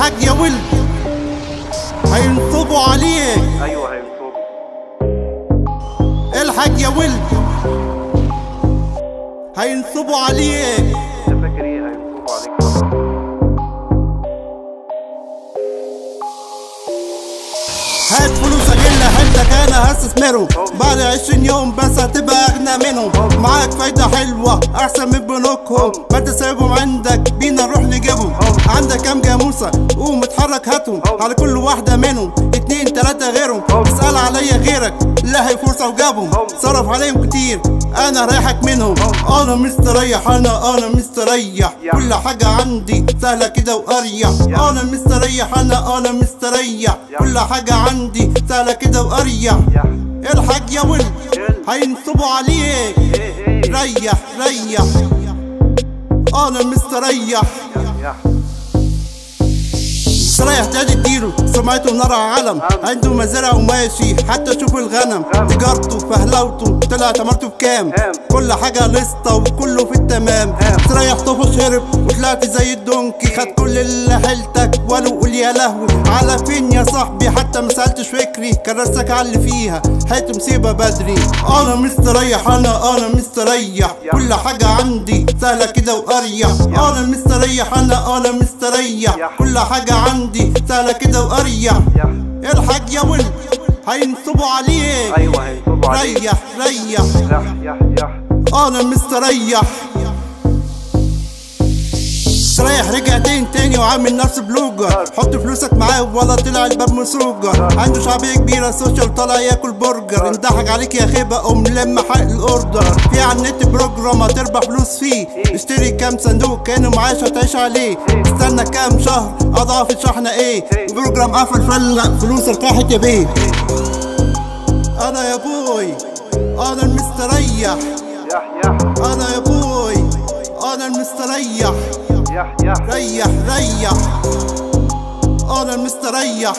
الحاج يا ولد هينصبوا عليك. ايوه هينصبوا. الحاج يا ولد هينصبوا عليك. انت فاكر ايه هينصبوا عليك طبعا. هات فلوسك اللي عندك انا هستثمره بعد 20 يوم بس هتبقى اغنى منهم. معاك فايدة حلوة احسن من بنوكهم، ما انت سايبهم عندك بينا نروح نجيبهم. عندك كام جاموسة قوم اتحرك هاتهم على كل واحدة منهم 2 3 غيرهم. اسأل عليا غيرك لا هي فرصة وجابهم. صرف عليهم كتير انا رايحك منهم. انا مستريح انا مستريح كل حاجة عندي سهلة كده واريح. انا مستريح انا مستريح كل حاجة عندي سهلة كده واريح. الحاج يا ولد هينصبوا عليك. ريح ريح انا مستريح. مستريح ده اديله سمعته نار علم. عنده مزارع وماشي حتى شوف الغنم. تجارته فهلوته طلع تمرته بكام. كل حاجة لسطة وكله في التمام. مستريح طفش هرب وطلعت زي الدونكي. خد كل اللي حيلتك ولو قول يا لهوي. على فين يا صاحبي حتى مسألتش فكري. كرستك على اللي فيها حيت مصيبة بدري. انا مستريح انا مستريح كل حاجة عندي سهلة كده واريح. انا مستريح انا مستريح كل حاجة عندي سهلة كده واريح. الحاج يا ولد هينصبوا عليك. ايوه هينصبوا عليك. ريح ريح يح انا مستريح. مستريح رجع تاني وعامل نفسه بلوجر. حط فلوسك معاه ولا طلع الباب مسوجر. عنده شعبية كبيرة سوشيال طالع ياكل برجر. اندحك عليك يا خيبة قوم لم حق الاوردر. في على النت بروجرام هتربح فلوس فيه. اشتري كام صندوق كانوا معاش هتعيش عليه. استنى كام شهر اضعف الشحنة ايه. البروجرام قفل فلق فلوسك راحت يا بيه. انا يا بوي انا المستريح. انا يا بوي انا المستريح. ريح ريح انا المستريح.